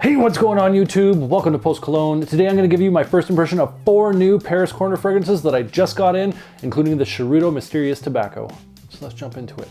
Hey, what's going on YouTube? Welcome to Post Cologne. Today I'm going to give you my first impression of 4 new Paris Corner fragrances that I just got in, including the Charuto Mysterious Tobacco. So let's jump into it.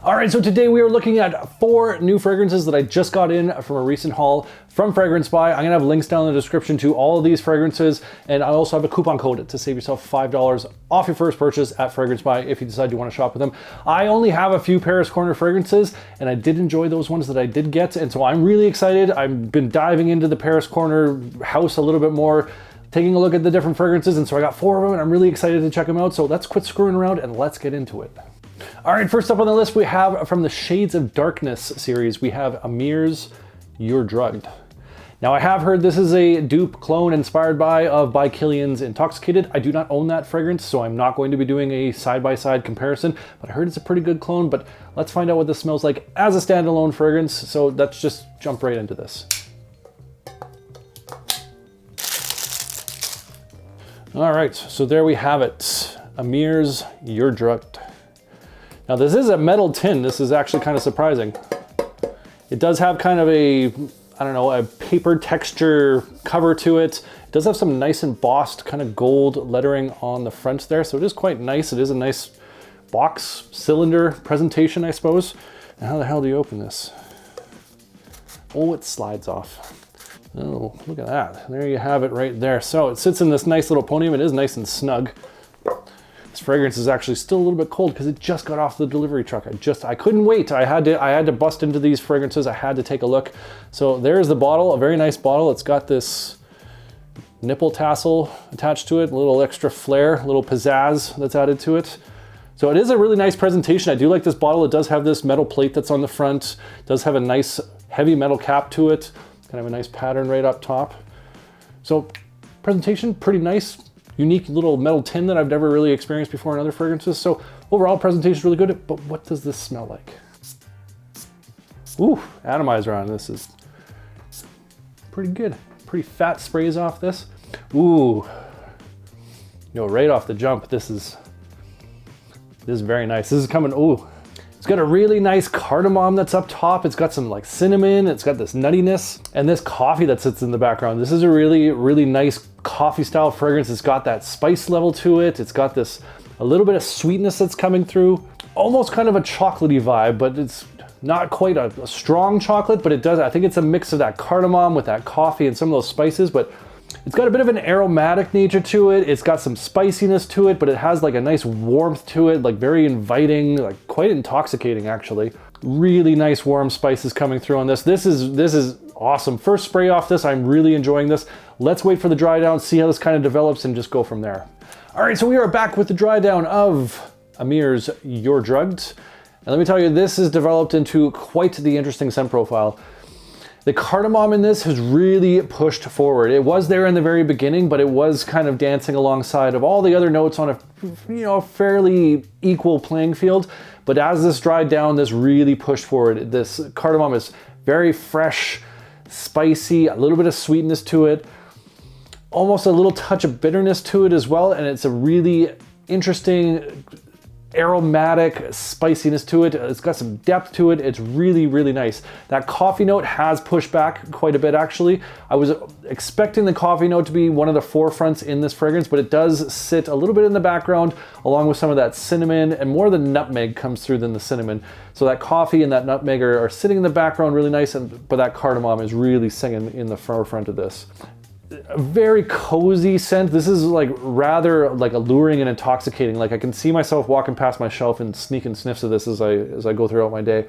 Alright, so today we are looking at 4 new fragrances that I just got in from a recent haul from Fragrance Buy. I'm going to have links down in the description to all of these fragrances, and I also have a coupon code to save yourself $5 off your first purchase at Fragrance Buy if you decide you want to shop with them. I only have a few Paris Corner fragrances, and I did enjoy those ones that I did get, and so I'm really excited. I've been diving into the Paris Corner house a little bit more, taking a look at the different fragrances, and so I got 4 of them, and I'm really excited to check them out. So let's quit screwing around and let's get into it. All right, first up on the list, we have from the Shades of Darkness series, we have Amir's You're Drugged. Now, I have heard this is a dupe clone inspired by Kilian's Intoxicated. I do not own that fragrance, so I'm not going to be doing a side-by-side comparison, but I heard it's a pretty good clone. But let's find out what this smells like as a standalone fragrance. So let's just jump right into this. All right, so there we have it. Amir's You're Drugged. Now, this is a metal tin. This is actually kind of surprising. It does have kind of a, I don't know, a paper texture cover to it. It does have some nice embossed kind of gold lettering on the front there, so it is quite nice. It is a nice box cylinder presentation, I suppose. And how the hell do you open this? Oh, it slides off. Oh, look at that. There you have it right there. So it sits in this nice little podium. It is nice and snug. This fragrance is actually still a little bit cold because it just got off the delivery truck. I couldn't wait. I had to bust into these fragrances. I had to take a look. So there's the bottle, a very nice bottle. It's got this nipple tassel attached to it, a little extra flair, a little pizzazz that's added to it. So it is a really nice presentation. I do like this bottle. It does have this metal plate that's on the front. It does have a nice heavy metal cap to it. Kind of a nice pattern right up top. So presentation, pretty nice. Unique little metal tin that I've never really experienced before in other fragrances. So overall presentation is really good, but what does this smell like? Ooh, atomizer on this is pretty good. Pretty fat sprays off this. Ooh, right off the jump, this is very nice. This is coming, ooh. It's got a really nice cardamom that's up top. It's got some like cinnamon. It's got this nuttiness and this coffee that sits in the background. This is a really, really nice coffee style fragrance. It's got that spice level to it. It's got this, a little bit of sweetness that's coming through. Almost kind of a chocolatey vibe, but it's not quite a strong chocolate, but it does, I think it's a mix of that cardamom with that coffee and some of those spices, but it's got a bit of an aromatic nature to it. It's got some spiciness to it, but it has like a nice warmth to it, like very inviting, like quite intoxicating actually. Really nice warm spices coming through on this. This is awesome. First spray off this, I'm really enjoying this. Let's wait for the dry down, see how this kind of develops and just go from there. All right, so we are back with the dry down of Amir's You're Drugged. And let me tell you, this has developed into quite the interesting scent profile. The cardamom in this has really pushed forward. It was there in the very beginning, but it was kind of dancing alongside of all the other notes on a fairly equal playing field. But as this dried down, this really pushed forward. This cardamom is very fresh, spicy, a little bit of sweetness to it, almost a little touch of bitterness to it as well. And it's a really interesting aromatic spiciness to it. It's got some depth to it. It's really, really nice. That coffee note has pushed back quite a bit actually. I was expecting the coffee note to be one of the forefronts in this fragrance, but it does sit a little bit in the background along with some of that cinnamon, and more of the nutmeg comes through than the cinnamon. So that coffee and that nutmeg are sitting in the background really nice, but that cardamom is really singing in the forefront of this. A very cozy scent. This is like rather like alluring and intoxicating. Like I can see myself walking past my shelf and sneaking sniffs of this as I go throughout my day.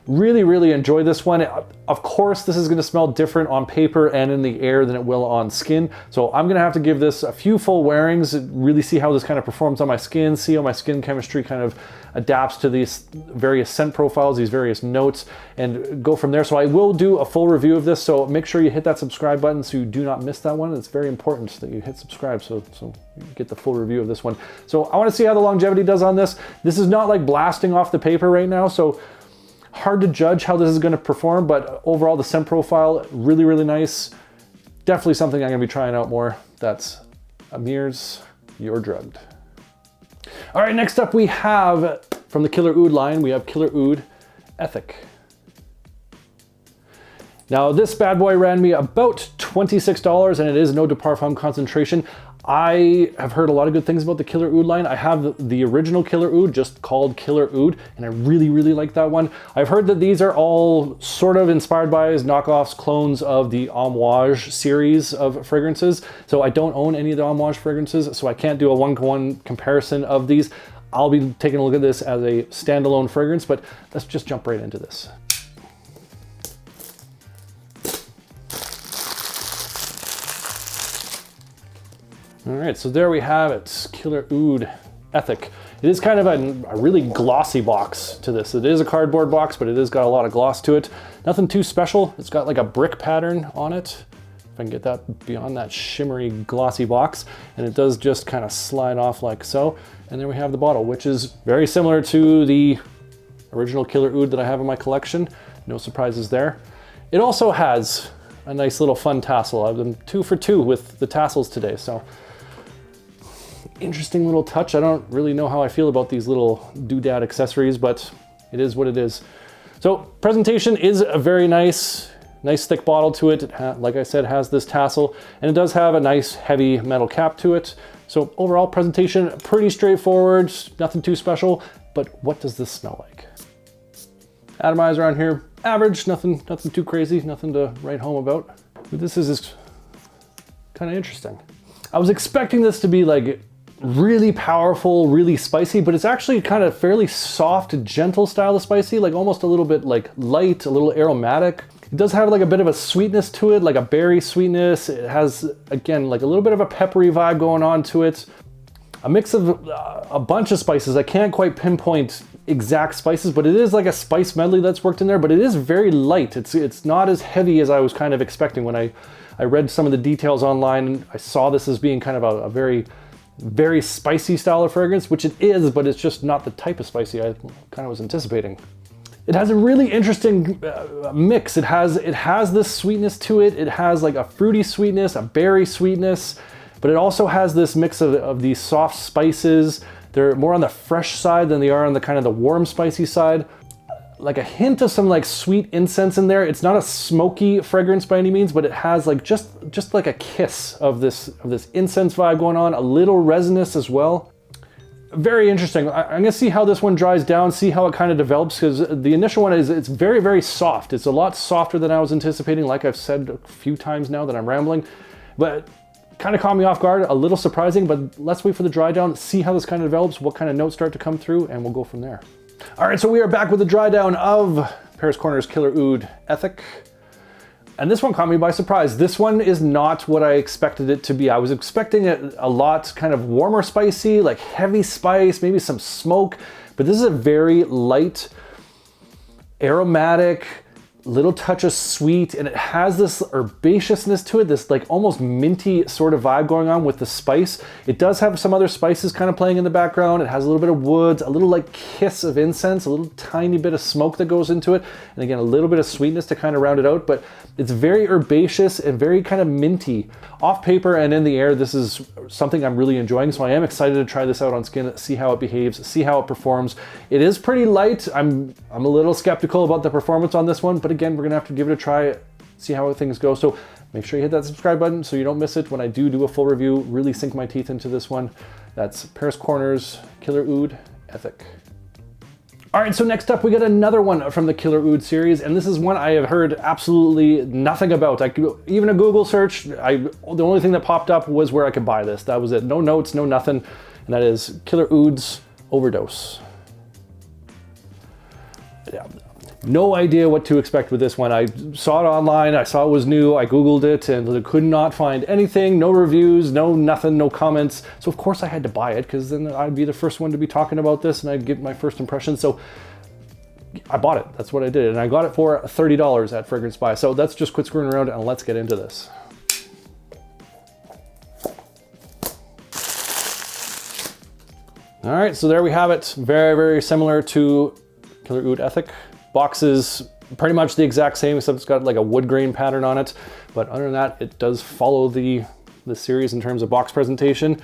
Really, really enjoy this one. Of course, this is going to smell different on paper and in the air than it will on skin. So I'm going to have to give this a few full wearings, really see how this kind of performs on my skin, see how my skin chemistry kind of adapts to these various scent profiles, these various notes, and go from there. So I will do a full review of this. So make sure you hit that subscribe button so you do not miss that one. It's very important that you hit subscribe so you get the full review of this one. So I want to see how the longevity does on this. This is not like blasting off the paper right now, so hard to judge how this is going to perform, but overall the scent profile, really, really nice. Definitely something I'm going to be trying out more. That's Amir's You're Drugged. All right, next up we have, from the Killer Oud line, we have Killer Oud Ethic. Now this bad boy ran me about $26 and it is no de parfum concentration. I have heard a lot of good things about the Killer Oud line. I have the original Killer Oud, just called Killer Oud, and I really, really like that one. I've heard that these are all sort of inspired by knockoffs, clones of the Amouage series of fragrances. So I don't own any of the Amouage fragrances, so I can't do a one-to-one comparison of these. I'll be taking a look at this as a standalone fragrance, but let's just jump right into this. All right, so there we have it, Killer Oud Ethic. It is kind of a really glossy box to this. It is a cardboard box, but it has got a lot of gloss to it. Nothing too special. It's got like a brick pattern on it. If I can get that beyond that shimmery glossy box. And it does just kind of slide off like so. And there we have the bottle, which is very similar to the original Killer Oud that I have in my collection. No surprises there. It also has a nice little fun tassel. I've been 2 for 2 with the tassels today, so interesting little touch. I don't really know how I feel about these little doodad accessories, but it is what it is. So presentation is a very nice thick bottle to it. It like I said, has this tassel, and it does have a nice heavy metal cap to it. So overall presentation, pretty straightforward, nothing too special, but what does this smell like? Atomizer on here, average, nothing too crazy, nothing to write home about. But this is kind of interesting. I was expecting this to be like really powerful, really spicy, but it's actually kind of fairly soft, gentle style of spicy, like almost a little bit like light, a little aromatic. It does have like a bit of a sweetness to it, like a berry sweetness. It has, again, like a little bit of a peppery vibe going on to it. A mix of a bunch of spices. I can't quite pinpoint exact spices, but it is like a spice medley that's worked in there, but it is very light. It's not as heavy as I was kind of expecting when I read some of the details online. I saw this as being kind of a very spicy style of fragrance, which it is, but it's just not the type of spicy I kind of was anticipating. It has a really interesting mix. It has this sweetness to it. It has like a fruity sweetness, a berry sweetness, but it also has this mix of these soft spices. They're more on the fresh side than they are on the kind of the warm spicy side. Like a hint of some like sweet incense in there. It's not a smoky fragrance by any means, but it has like just like a kiss of this incense vibe going on, a little resinous as well. Very interesting. I'm gonna see how this one dries down, see how it kind of develops, because the initial one it's very, very soft. It's a lot softer than I was anticipating, like I've said a few times now that I'm rambling, but kind of caught me off guard, a little surprising, but let's wait for the dry down, see how this kind of develops, what kind of notes start to come through, and we'll go from there. All right, so we are back with the dry down of Paris Corner's Killer Oud Ethic. And this one caught me by surprise. This one is not what I expected it to be. I was expecting it a lot kind of warmer spicy, like heavy spice, maybe some smoke, but this is a very light, aromatic, little touch of sweet, and it has this herbaceousness to it, this like almost minty sort of vibe going on with the spice. It does have some other spices kind of playing in the background. It has a little bit of woods, a little like kiss of incense, a little tiny bit of smoke that goes into it, and again, a little bit of sweetness to kind of round it out, but it's very herbaceous and very kind of minty. Off paper and in the air, this is something I'm really enjoying, so I am excited to try this out on skin, see how it behaves, see how it performs. It is pretty light. I'm a little skeptical about the performance on this one, but again, we're gonna have to give it a try, see how things go. So make sure you hit that subscribe button so you don't miss it when I do a full review, really sink my teeth into this one. That's Paris Corner's Killer Oud Ethic. All right, so next up we got another one from the Killer Oud series, and this is one I have heard absolutely nothing about. Even a Google search, the only thing that popped up was where I could buy this. That was it, no notes, no nothing, and that is Killer Oud's Overdose. Yeah. No idea what to expect with this one. I saw it online, I saw it was new, I Googled it, and I could not find anything, no reviews, no nothing, no comments. So of course I had to buy it, because then I'd be the first one to be talking about this, and I'd give my first impression. So I bought it, that's what I did. And I got it for $30 at Fragrance Buy. So let's just quit screwing around and let's get into this. All right, so there we have it. Very, very similar to Killer Oud Ethic. Box is pretty much the exact same, except it's got like a wood grain pattern on it. But other than that, it does follow the series in terms of box presentation.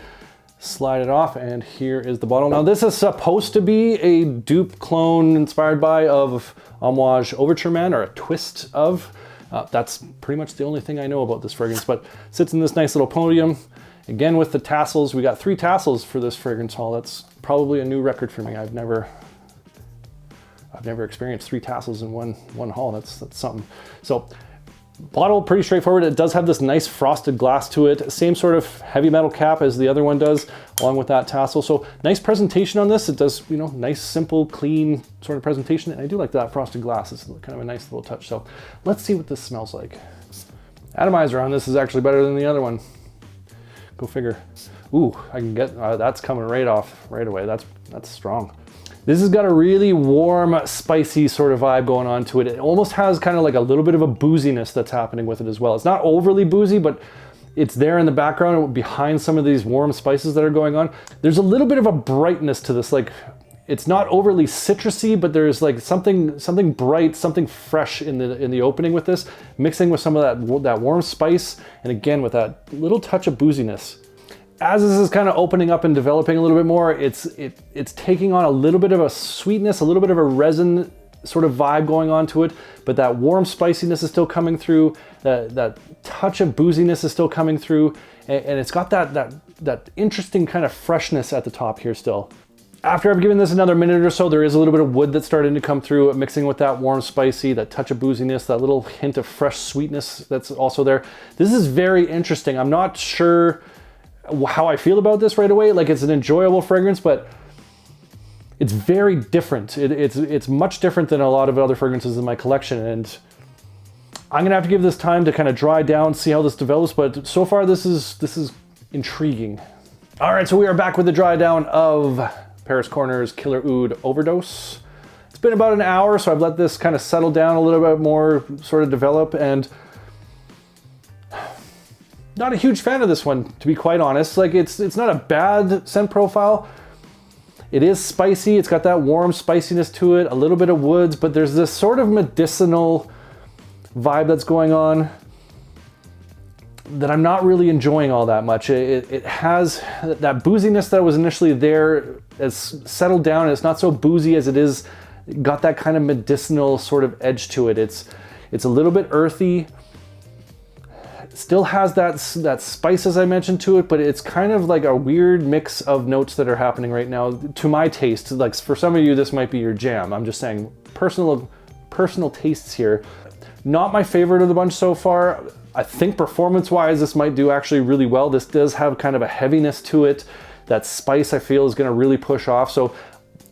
Slide it off, and here is the bottle. Now this is supposed to be a dupe clone inspired by of Amouage Overture Man, or a twist of. That's pretty much the only thing I know about this fragrance, but sits in this nice little podium. Again, with the tassels, we got 3 tassels for this fragrance haul. That's probably a new record for me. I've never experienced 3 tassels in one haul. That's something. So bottle, pretty straightforward. It does have this nice frosted glass to it. Same sort of heavy metal cap as the other one does, along with that tassel. So nice presentation on this. It does, you know, nice, simple, clean sort of presentation. And I do like that frosted glass. It's kind of a nice little touch. So let's see what this smells like. Atomizer on this is actually better than the other one. Go figure. Ooh, I can get, that's coming right away. That's strong. This has got a really warm, spicy sort of vibe going on to it. It almost has kind of like a little bit of a booziness that's happening with it as well. It's not overly boozy, but it's there in the background behind some of these warm spices that are going on. There's a little bit of a brightness to this. Like, it's not overly citrusy, but there's like something bright, something fresh in the opening with this, mixing with some of that warm spice, and again with that little touch of booziness. As this is kind of opening up and developing a little bit more, it's taking on a little bit of a sweetness, a little bit of a resin sort of vibe going on to it, but that warm spiciness is still coming through, that touch of booziness is still coming through, and it's got that interesting kind of freshness at the top here still. After I've given this another minute or so, there is a little bit of wood that's starting to come through, mixing with that warm spicy, that touch of booziness, that little hint of fresh sweetness that's also there. This is very interesting. I'm not sure how I feel about this right away. Like, it's an enjoyable fragrance, but it's very different. It's much different than a lot of other fragrances in my collection, and I'm gonna have to give this time to kind of dry down, see how this develops, but so far this is intriguing. All right, so we are back with the dry down of Paris Corner's Killer Oud Overdose. It's been about an hour, so I've let this kind of settle down a little bit more, sort of develop, and not a huge fan of this one, to be quite honest. Like, it's not a bad scent profile. It is spicy, it's got that warm spiciness to it, a little bit of woods, but there's this sort of medicinal vibe that's going on that I'm not really enjoying all that much. It has that booziness that was initially there, has settled down, and it's not so boozy as it is, got that kind of medicinal sort of edge to it. It's a little bit earthy. It still has that spice, as I mentioned, to it, but it's kind of like a weird mix of notes that are happening right now, to my taste. Like, for some of you, this might be your jam. I'm just saying personal tastes here. Not my favorite of the bunch so far. I think performance-wise, this might do actually really well. This does have kind of a heaviness to it. That spice, I feel, is gonna really push off. So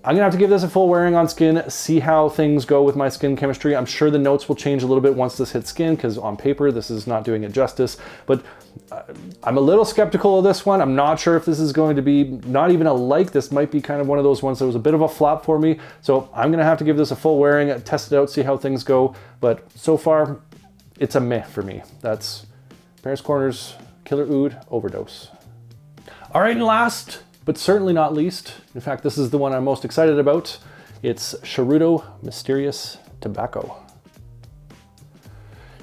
I'm gonna have to give this a full wearing on skin, see how things go with my skin chemistry. I'm sure the notes will change a little bit once this hits skin, because on paper, this is not doing it justice. But I'm a little skeptical of this one. I'm not sure if this is going to be not even a like. This might be kind of one of those ones that was a bit of a flop for me. So I'm gonna have to give this a full wearing, test it out, see how things go. But so far, it's a meh for me. That's Paris Corner's Killer Oud Overdose. All right, and last, but certainly not least, in fact, this is the one I'm most excited about. It's Sharuto Mysterious Tobacco.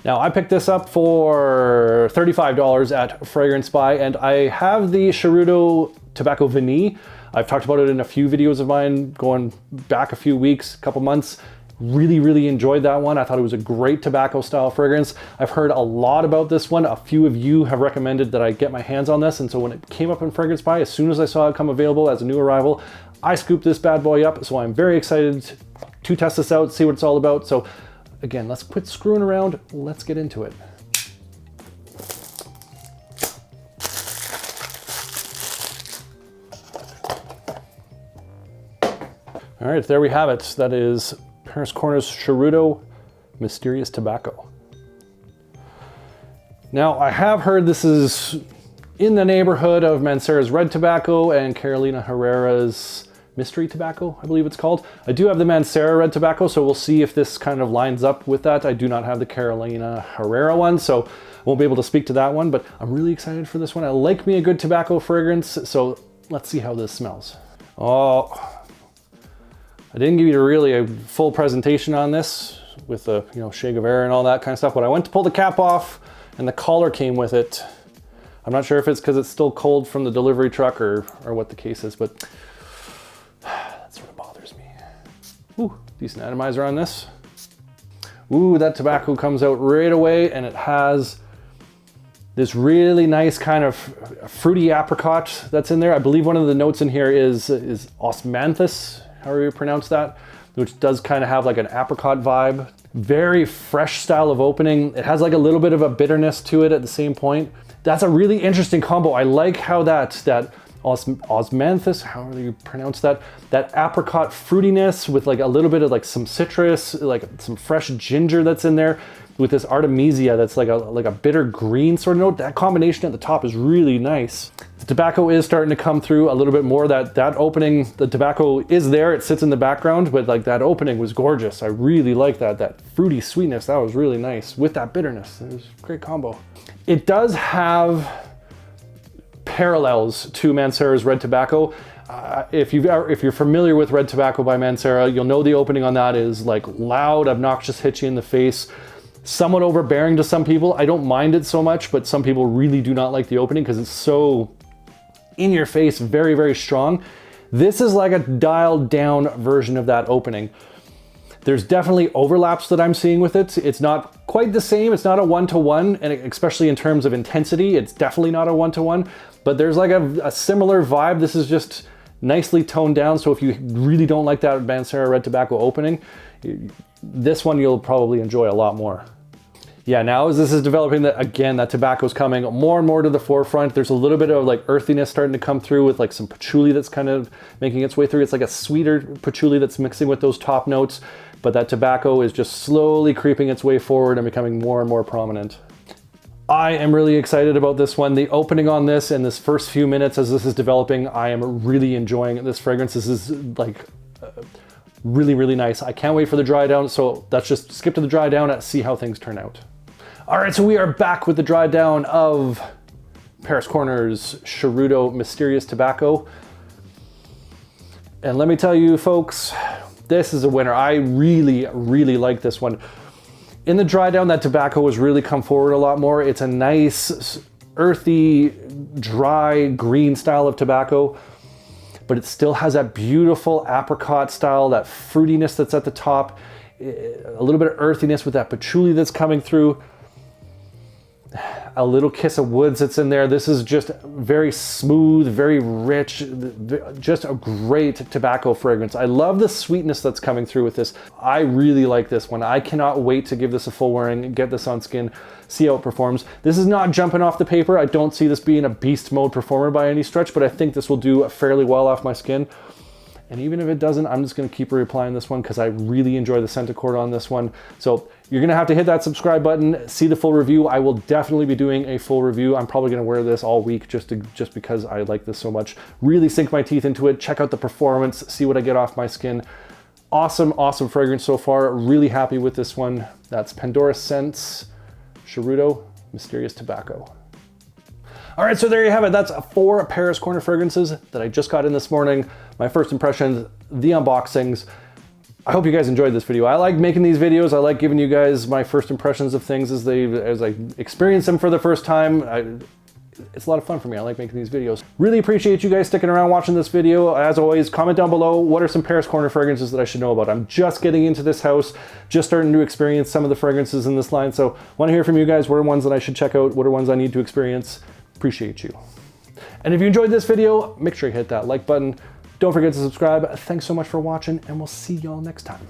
Now, I picked this up for $35 at Fragrance Buy, and I have the Sharuto Tobacco Vanille. I've talked about it in a few videos of mine going back a few weeks, a couple months. Really enjoyed that one. I thought it was a great tobacco style fragrance. I've heard a lot about this one. A few of you have recommended that I get my hands on this, and so when it came up in Fragrance Buy, as soon as I saw it come available as a new arrival, I scooped this bad boy up. So I'm very excited to test this out, see what it's all about. So again, let's quit screwing around. Let's get into it. All right, there we have it. That is Paris Corner's Sharuto Mysterious Tobacco. Now, I have heard this is in the neighborhood of Mancera's Red Tobacco and Carolina Herrera's Mystery Tobacco, I believe it's called. I do have the Mancera Red Tobacco, so we'll see if this kind of lines up with that. I do not have the Carolina Herrera one, so I won't be able to speak to that one, but I'm really excited for this one. I like me a good tobacco fragrance, so let's see how this smells. Oh, I didn't give you really a full presentation on this with the Che Guevara and all that kind of stuff, but I went to pull the cap off and the collar came with it. I'm not sure if it's because it's still cold from the delivery truck or what the case is, but that sort of bothers me. Ooh, decent atomizer on this. Ooh, that tobacco comes out right away, and it has this really nice kind of fruity apricot that's in there. I believe one of the notes in here is osmanthus, however you pronounce that, which does kind of have like an apricot vibe. Very fresh style of opening. It has like a little bit of a bitterness to it at the same point. That's a really interesting combo. I like how that osmanthus, however you pronounce that apricot fruitiness with like a little bit of like some citrus, like some fresh ginger that's in there, with this artemisia that's like a bitter green sort of note. That combination at the top is really nice. The tobacco is starting to come through a little bit more. That opening, the tobacco is there, it sits in the background, but like that opening was gorgeous. I really like that fruity sweetness. That was really nice with that bitterness. It was a great combo. It does have parallels to Mancera's red tobacco. If you're familiar with red tobacco by Mancera, you'll know the opening on that is like loud, obnoxious, hit you in the face, somewhat overbearing to some people. I don't mind it so much, but some people really do not like the opening because it's so in your face, very, very strong. This is like a dialed down version of that opening. There's definitely overlaps that I'm seeing with it. It's not quite the same. It's not a one-to-one, and especially in terms of intensity, it's definitely not a one-to-one, but there's like a similar vibe. This is just nicely toned down. So if you really don't like that Mancera red tobacco opening, this one you'll probably enjoy a lot more. Yeah, now as this is developing, that tobacco's coming more and more to the forefront. There's a little bit of like earthiness starting to come through with like some patchouli that's kind of making its way through. It's like a sweeter patchouli that's mixing with those top notes, but that tobacco is just slowly creeping its way forward and becoming more and more prominent. I am really excited about this one. The opening on this and this first few minutes as this is developing, I am really enjoying this fragrance. This is like really, really nice. I can't wait for the dry down. So let's just skip to the dry down and see how things turn out. All right, so we are back with the dry down of Paris Corner's Charuto Mysterious Tobacco. And let me tell you folks, this is a winner. I really, really like this one. In the dry down, that tobacco has really come forward a lot more. It's a nice, earthy, dry, green style of tobacco, but it still has that beautiful apricot style, that fruitiness that's at the top, a little bit of earthiness with that patchouli that's coming through, a little kiss of woods that's in there. This is just very smooth, very rich, just a great tobacco fragrance. I love the sweetness that's coming through with this. I really like this one. I cannot wait to give this a full wearing, get this on skin, see how it performs. This is not jumping off the paper. I don't see this being a beast mode performer by any stretch, but I think this will do fairly well off my skin. And even if it doesn't, I'm just gonna keep reapplying this one because I really enjoy the scent accord on this one. So you're gonna have to hit that subscribe button, see the full review. I will definitely be doing a full review. I'm probably gonna wear this all week just because I like this so much. Really sink my teeth into it, check out the performance, see what I get off my skin. Awesome, awesome fragrance so far. Really happy with this one. That's Pandora Scents Charuto Mysterious Tobacco. All right, so there you have it. That's 4 Paris Corner fragrances that I just got in this morning. My first impressions, the unboxings. I hope you guys enjoyed this video. I like making these videos. I like giving you guys my first impressions of things as I experience them for the first time. It's a lot of fun for me. I like making these videos. Really appreciate you guys sticking around watching this video. As always, comment down below, what are some Paris Corner fragrances that I should know about? I'm just getting into this house, just starting to experience some of the fragrances in this line. So want to hear from you guys. What are ones that I should check out? What are ones I need to experience? Appreciate you. And if you enjoyed this video, make sure you hit that like button. Don't forget to subscribe. Thanks so much for watching, and we'll see y'all next time.